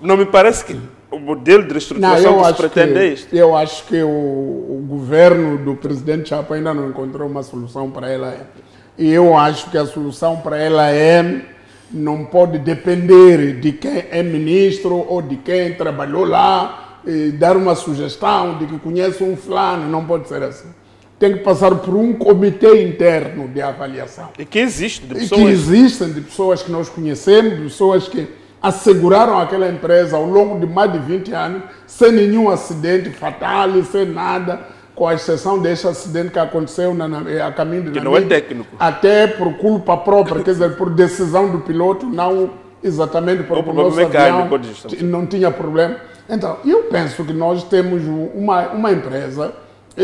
Não me parece que o modelo de reestruturação que se pretende é isto. Eu acho que o governo do presidente Chapa ainda não encontrou uma solução para ela. E eu acho que a solução para ela não pode depender de quem é ministro ou de quem trabalhou lá, e dar uma sugestão de que conhece um fulano. Não pode ser assim. Tem que passar por um comitê interno de avaliação. E que existe de pessoas. E que existem de pessoas que nós conhecemos, de pessoas que asseguraram aquela empresa ao longo de mais de 20 anos, sem nenhum acidente fatal, sem nada, com a exceção deste acidente que aconteceu a caminho de que não é técnico. Até por culpa própria, quer dizer, por decisão do piloto, não exatamente por o nosso avião, não tinha problema. Então, eu penso que nós temos uma empresa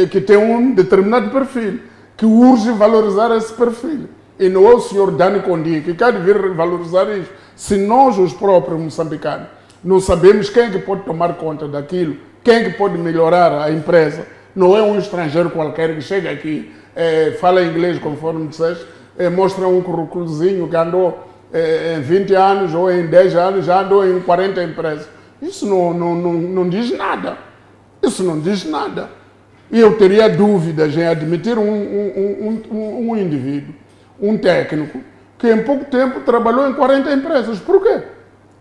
que tem um determinado perfil, que urge valorizar esse perfil. E não é o senhor Dani Condi que quer vir valorizar isso. Se nós, os próprios moçambicanos, não sabemos quem é que pode tomar conta daquilo, quem é que pode melhorar a empresa, não é um estrangeiro qualquer que chega aqui, fala inglês, conforme disseste, mostra um currículozinho que andou em 20 anos ou em 10 anos, já andou em 40 empresas. Isso não diz nada. Isso não diz nada. E eu teria dúvidas em admitir um indivíduo, um técnico, que em pouco tempo trabalhou em 40 empresas. Por quê?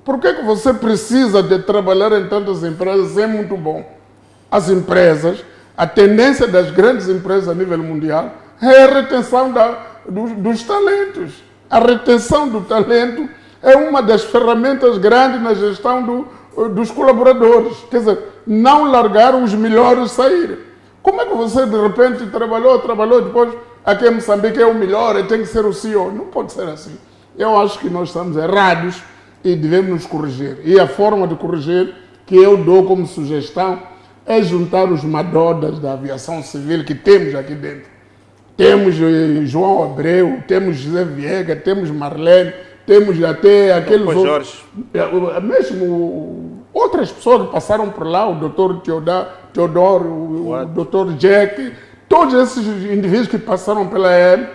Por que você precisa de trabalhar em tantas empresas? É muito bom. As empresas, a tendência das grandes empresas a nível mundial é a retenção dos talentos. A retenção do talento é uma das ferramentas grandes na gestão dos colaboradores. Quer dizer, não largar os melhores saírem. Como é que você, de repente, trabalhou, depois aqui em Moçambique é o melhor, tem que ser o CEO? Não pode ser assim. Eu acho que nós estamos errados e devemos nos corrigir. E a forma de corrigir que eu dou como sugestão é juntar os madodas da aviação civil que temos aqui dentro. Temos João Abreu, temos José Viega, temos Marlene, temos até aqueles outros, mesmo outras pessoas que passaram por lá, o doutor Teodoro, o doutor Jack, todos esses indivíduos que passaram pela EM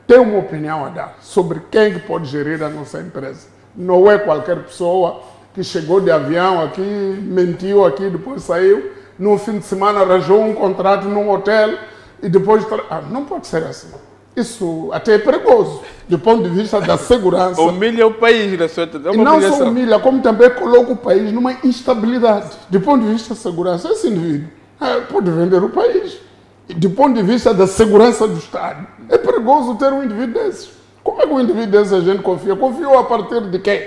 têm uma opinião a dar sobre quem que pode gerir a nossa empresa. Não é qualquer pessoa que chegou de avião aqui, mentiu aqui, depois saiu, no fim de semana arranjou um contrato num hotel e depois... não pode ser assim. Isso até é perigoso, do ponto de vista da segurança. Humilha o país, né? E não só humilha, como também coloca o país numa instabilidade. Do ponto de vista da segurança, esse indivíduo pode vender o país. E do ponto de vista da segurança do Estado, é perigoso ter um indivíduo desses. Como é que um indivíduo desse a gente confia? Confiou a partir de quem?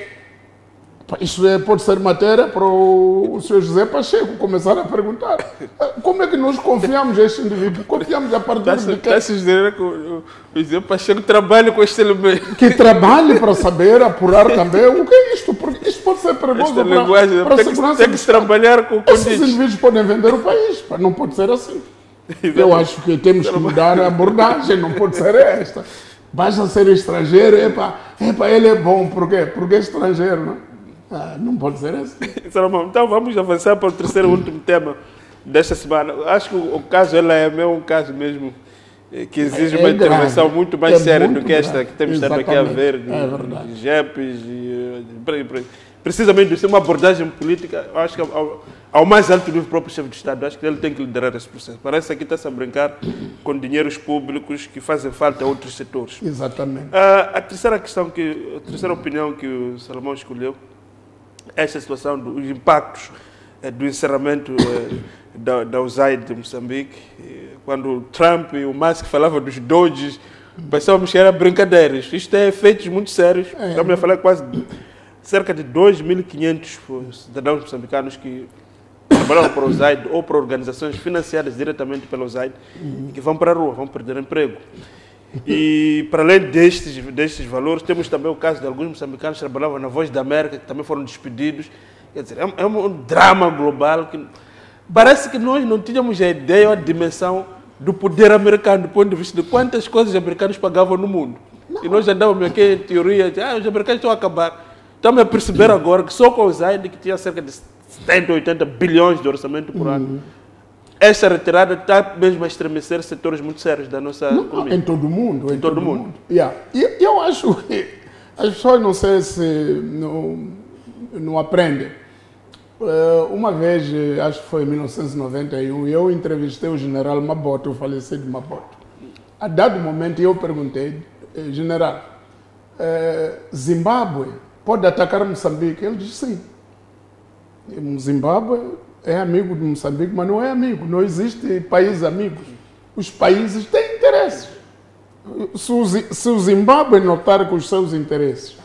Isso pode ser matéria para o Sr. José Pacheco começar a perguntar. Como é que nós confiamos neste indivíduo? Confiamos a partir de quê? Está-se dizendo que o José Pacheco trabalha com este elemento. Que trabalhe para saber, apurar também o que é isto, porque isto pode ser perigoso Esta linguagem, para a segurança. tem que se trabalhar com Esses condições. indivíduos podem vender o país, não pode ser assim. Eu acho que temos que mudar a abordagem, não pode ser esta. Basta ser estrangeiro, ele é bom, por quê? Porque é estrangeiro, não? Não pode ser assim. Então vamos avançar para o terceiro e último tema desta semana. Acho que o caso ela é um caso mesmo que exige uma intervenção muito mais séria do que esta que temos estado aqui a ver, de JEPs, precisamente isso é uma abordagem política. Eu acho que ao mais alto nível, o próprio chefe de Estado, acho que ele tem que liderar esse processo. Parece que aqui está-se a brincar com dinheiros públicos que fazem falta a outros setores. Exatamente. A terceira questão, a terceira opinião que o Salomão escolheu, esta situação dos impactos do encerramento da USAID de Moçambique, quando o Trump e o Musk falavam dos dojis, pensávamos que era brincadeiras. Isto tem efeitos muito sérios. Estamos a falar quase cerca de 2.500 cidadãos moçambicanos que trabalham para a USAID ou para organizações financiadas diretamente pela USAID, que vão para a rua, vão perder emprego. E, para além destes valores, temos também o caso de alguns moçambicanos que trabalhavam na Voz da América, que também foram despedidos. Quer dizer, é um drama global que parece que nós não tínhamos a ideia ou a dimensão do poder americano, do ponto de vista de quantas coisas os americanos pagavam no mundo. Não. E nós andávamos aqui em teoria de os americanos estão a acabar. Estamos a perceber agora que só com a USAID, que tinha cerca de 70, 80 bilhões de orçamento por ano, essa retirada está mesmo a estremecer setores muito sérios da nossa economia. Em todo o mundo. Em todo o mundo. Yeah. E eu acho que as pessoas não sei se não aprendem. Uma vez, acho que foi em 1991, eu entrevistei o general Maboto, o falecido Maboto. A dado momento eu perguntei, general, Zimbábue pode atacar Moçambique? Ele disse sim. Zimbábue é amigo de Moçambique, mas não é amigo. Não existe países amigos. Os países têm interesses. Se o Zimbábue notar que os seus interesses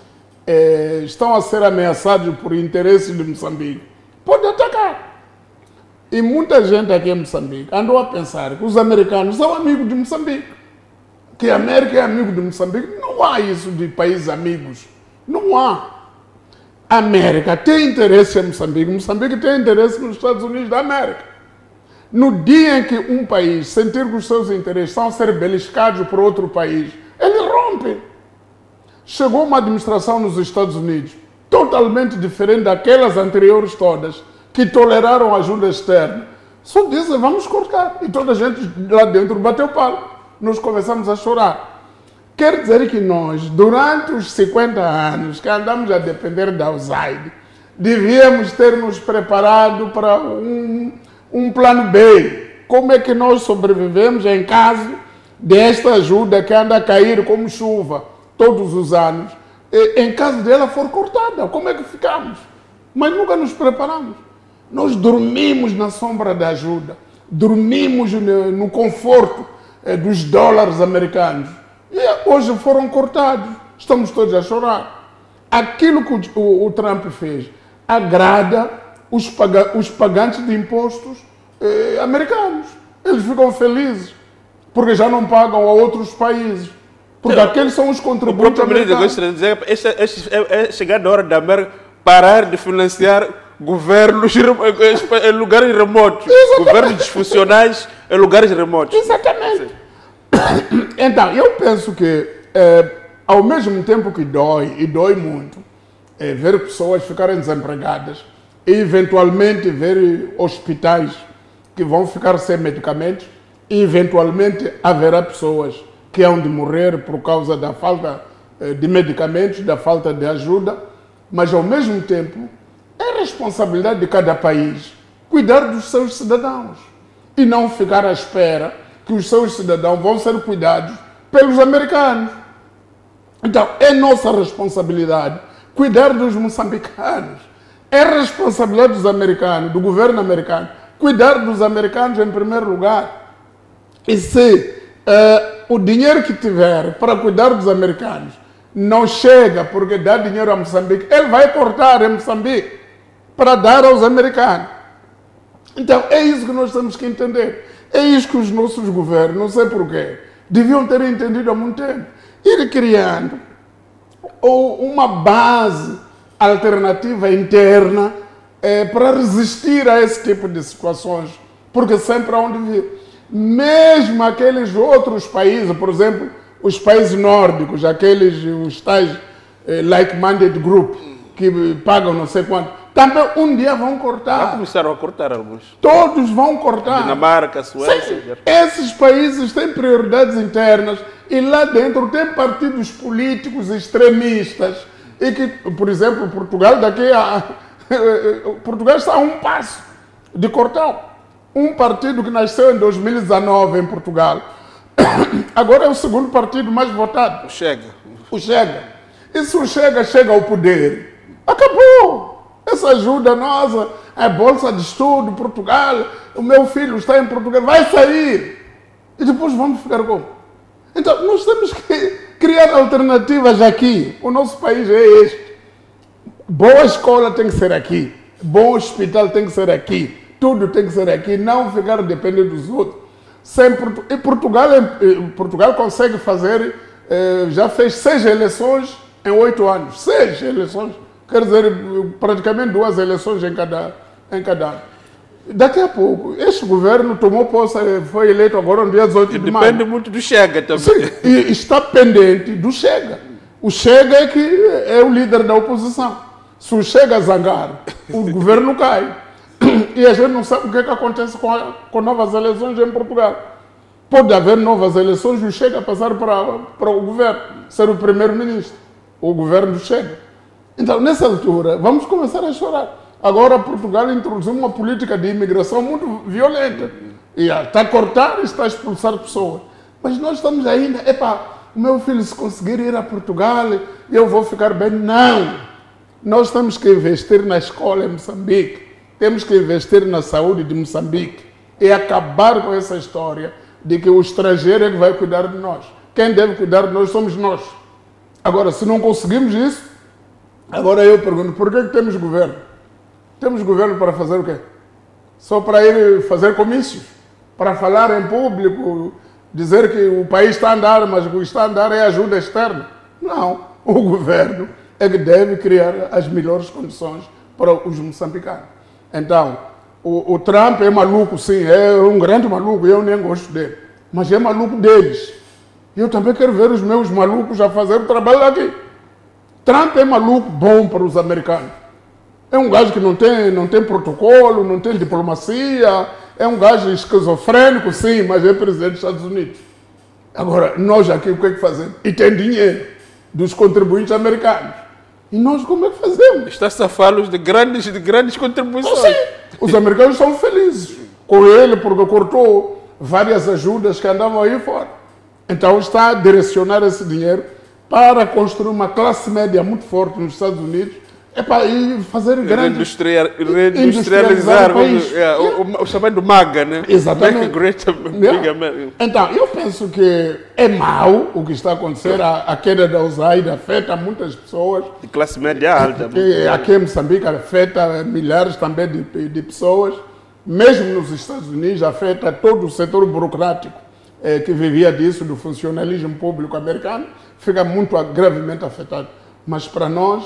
estão a ser ameaçados por interesses de Moçambique, pode atacar. E muita gente aqui em Moçambique andou a pensar que os americanos são amigos de Moçambique, que a América é amigo de Moçambique. Não há isso de países amigos. Não há. A América tem interesse em Moçambique, Moçambique tem interesse nos Estados Unidos da América. No dia em que um país sentir que os seus interesses estão a ser beliscados por outro país, ele rompe. Chegou uma administração nos Estados Unidos totalmente diferente daquelas anteriores todas, que toleraram ajuda externa. Só dizem, vamos cortar. E toda a gente lá dentro bateu palma. Nós começamos a chorar. Quer dizer que nós, durante os 50 anos que andamos a depender da USAID, devíamos ter nos preparado para um plano B. Como é que nós sobrevivemos em caso desta ajuda que anda a cair como chuva todos os anos? Em caso dela for cortada, como é que ficamos? Mas nunca nos preparamos. Nós dormimos na sombra da ajuda, dormimos no conforto dos dólares americanos. E hoje foram cortados. Estamos todos a chorar. Aquilo que o Trump fez agrada os pagantes de impostos americanos. Eles ficam felizes, porque já não pagam a outros países. Porque aqueles são os contribuintes americanos. É chegada a hora da América parar de financiar governos em lugares remotos. Exatamente. Governos disfuncionais em lugares remotos. Exatamente. Sim. Então, eu penso que, ao mesmo tempo que dói, e dói muito, ver pessoas ficarem desempregadas e, eventualmente, ver hospitais que vão ficar sem medicamentos e, eventualmente, haverá pessoas que hão de morrer por causa da falta de medicamentos, da falta de ajuda, mas, ao mesmo tempo, é responsabilidade de cada país cuidar dos seus cidadãos e não ficar à espera que os seus cidadãos vão ser cuidados pelos americanos. Então, é nossa responsabilidade cuidar dos moçambicanos. É responsabilidade dos americanos, do governo americano, cuidar dos americanos em primeiro lugar. E se o dinheiro que tiver para cuidar dos americanos não chega porque dá dinheiro a Moçambique, ele vai cortar em Moçambique para dar aos americanos. Então, é isso que nós temos que entender. É isso que os nossos governos, não sei porquê, deviam ter entendido há muito tempo. Ir criando uma base alternativa interna para resistir a esse tipo de situações, porque sempre há onde vir. Mesmo aqueles outros países, por exemplo, os países nórdicos, os tais like-minded group, que pagam não sei quanto, também um dia vão cortar. Já começaram a cortar alguns. Todos vão cortar. Dinamarca, Suécia. Sim, esses países têm prioridades internas e lá dentro tem partidos políticos extremistas. E que, por exemplo, Portugal Portugal está a um passo de cortar. Um partido que nasceu em 2019 em Portugal, agora é o segundo partido mais votado. O Chega. E se o Chega chega ao poder, acabou. Essa ajuda nossa, a bolsa de estudo, Portugal, o meu filho está em Portugal, vai sair. E depois vamos ficar como? Então, nós temos que criar alternativas aqui. O nosso país é este. Boa escola tem que ser aqui. Bom hospital tem que ser aqui. Tudo tem que ser aqui, não ficar dependendo dos outros. E Portugal consegue fazer, já fez 6 eleições em 8 anos. 6 eleições, quer dizer, praticamente 2 eleições em cada ano. Daqui a pouco, este governo tomou posse, foi eleito agora no dia 18 de maio. Depende muito do Chega também. Sim, e está pendente do Chega. O Chega é que é o líder da oposição. Se o Chega zangar, o governo cai. E a gente não sabe o que acontece com novas eleições em Portugal. Pode haver novas eleições e o Chega passar para o governo, ser o primeiro-ministro, o governo do Chega. Então, nessa altura, vamos começar a chorar. Agora, Portugal introduziu uma política de imigração muito violenta. E está a cortar e está a expulsar pessoas. Mas nós estamos ainda, o meu filho, se conseguir ir a Portugal, eu vou ficar bem. Não! Nós temos que investir na escola em Moçambique. Temos que investir na saúde de Moçambique e acabar com essa história de que o estrangeiro é que vai cuidar de nós. Quem deve cuidar de nós somos nós. Agora, se não conseguimos isso, agora eu pergunto, por que temos governo? Temos governo para fazer o quê? Só para ir fazer comícios? Para falar em público, dizer que o país está a andar, mas o que está a andar é ajuda externa? Não. O governo é que deve criar as melhores condições para os moçambicanos. Então, o Trump é maluco, sim, é um grande maluco, eu nem gosto dele. Mas é maluco deles. Eu também quero ver os meus malucos a fazer o trabalho aqui. Trump é maluco bom para os americanos. É um gajo que não tem protocolo, não tem diplomacia, é um gajo esquizofrênico, sim, mas é presidente dos Estados Unidos. Agora, nós aqui o que é que fazemos? E tem dinheiro dos contribuintes americanos. E nós como é que fazemos? Está-se a falar de grandes contribuições. Sim. Os americanos são felizes com ele porque cortou várias ajudas que andavam aí fora. Então está a direcionar esse dinheiro para construir uma classe média muito forte nos Estados Unidos e fazer grandes... Reindustrializar o chamado MAGA, né? Exatamente. Make Então, eu penso que é mau o que está a acontecer. A queda da Usaida afeta muitas pessoas. De classe média alta. Aqui em Moçambique afeta milhares também de pessoas. Mesmo nos Estados Unidos afeta todo o setor burocrático que vivia disso, do funcionalismo público americano. Fica muito gravemente afetado. Mas para nós...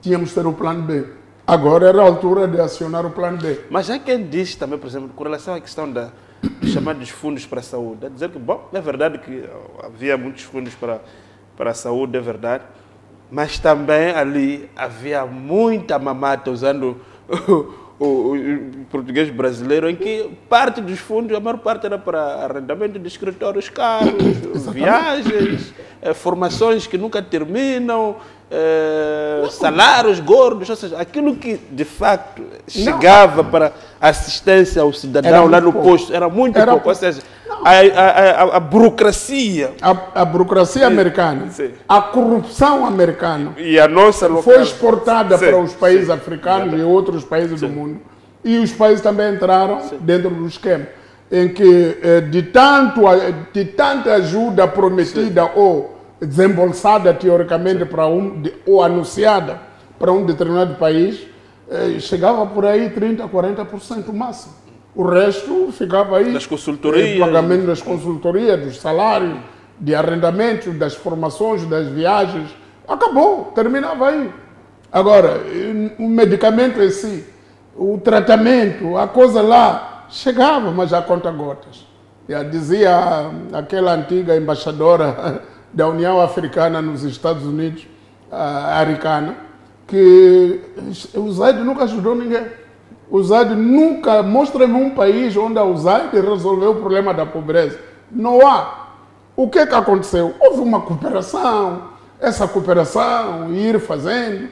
tínhamos que ter o plano B. Agora era a altura de acionar o plano B. Mas há quem diz também, por exemplo, com relação à questão dos chamados fundos para a saúde, a dizer que, bom, é verdade que havia muitos fundos para a saúde, é verdade, mas também ali havia muita mamata, usando o português brasileiro, em que parte dos fundos, a maior parte era para arrendamento de escritórios caros, viagens, formações que nunca terminam, salários gordos, ou seja, aquilo que de facto chegava para assistência ao cidadão lá no posto era muito pouco. Ou seja, a burocracia. A burocracia americana, sim. A corrupção americana e a nossa local foi exportada para os países sim, africanos e outros países do mundo. E os países também entraram dentro do esquema, em que de tanta ajuda prometida ou desembolsada teoricamente para ou anunciada para um determinado país, chegava por aí 30%, 40% máximo. O resto ficava aí. Das consultorias. Pagamento das consultorias, dos salários, de arrendamentos, das formações, das viagens. Acabou, terminava aí. Agora, o medicamento em si, o tratamento, a coisa lá, chegava, mas a conta-gotas. Dizia aquela antiga embaixadora da União Africana nos Estados Unidos, a Aricana, que o USAID nunca ajudou ninguém. O USAID nunca... Mostra-me um país onde a USAID resolveu o problema da pobreza. Não há. O que aconteceu? Houve uma cooperação. Essa cooperação, ir fazendo,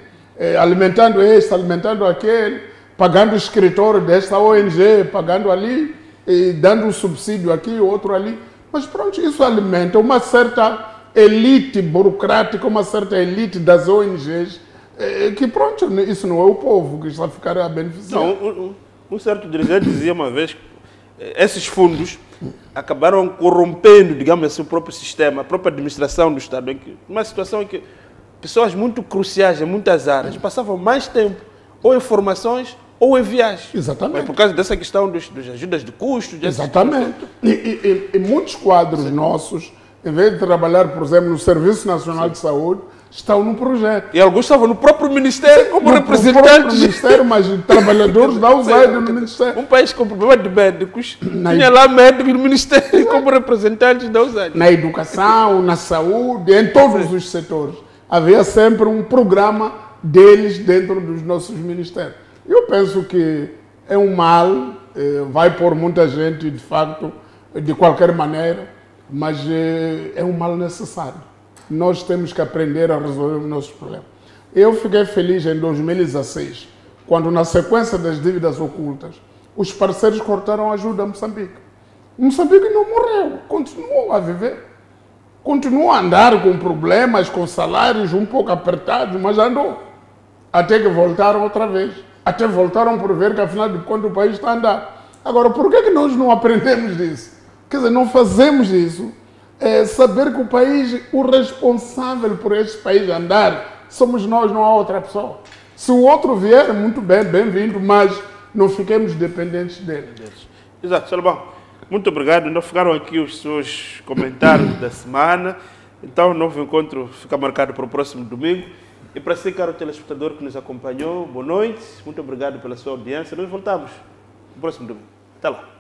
alimentando este, alimentando aquele, pagando o escritório desta ONG, pagando ali, e dando um subsídio aqui, outro ali. Mas pronto, isso alimenta uma certa elite burocrática, uma certa elite das ONGs, que pronto, isso não é o povo que está a ficar a beneficiar. Não, um certo dirigente dizia uma vez que esses fundos acabaram corrompendo, digamos assim, o próprio sistema, a própria administração do Estado, em que, uma situação em que pessoas muito cruciais em muitas áreas passavam mais tempo ou em formações ou em viagens. Exatamente. Mas por causa dessa questão dos ajudas de custo. Exatamente. E muitos quadros nossos, em vez de trabalhar, por exemplo, no Serviço Nacional de Saúde, estão no projeto. E alguns estavam no próprio Ministério como representantes. No próprio Ministério, mas trabalhadores da USAID no Ministério. Um país com problema de médicos, tinha lá médicos no Ministério como representantes da USAID. Na educação, na saúde, em todos os setores. Havia sempre um programa deles dentro dos nossos ministérios. Eu penso que é um mal, vai por muita gente, de facto, de qualquer maneira, mas é um mal necessário. Nós temos que aprender a resolver os nossos problemas. Eu fiquei feliz em 2016, quando na sequência das dívidas ocultas, os parceiros cortaram a ajuda a Moçambique. Moçambique não morreu, continuou a viver. Continuou a andar com problemas, com salários um pouco apertados, mas andou. Até que voltaram outra vez. Até voltaram por ver que, afinal de contas, o país está a andar. Agora, por que nós não aprendemos disso? Quer dizer, não fazemos isso. Saber que o país, o responsável por este país andar, somos nós, não há outra pessoa. Se o outro vier, muito bem, bem-vindo, mas não fiquemos dependentes dele. Exato, Salomão. Muito obrigado. Não ficaram aqui os seus comentários da semana. Então, o novo encontro fica marcado para o próximo domingo. E para si, caro telespectador que nos acompanhou, boa noite. Muito obrigado pela sua audiência. Nós voltamos no próximo domingo. Até lá.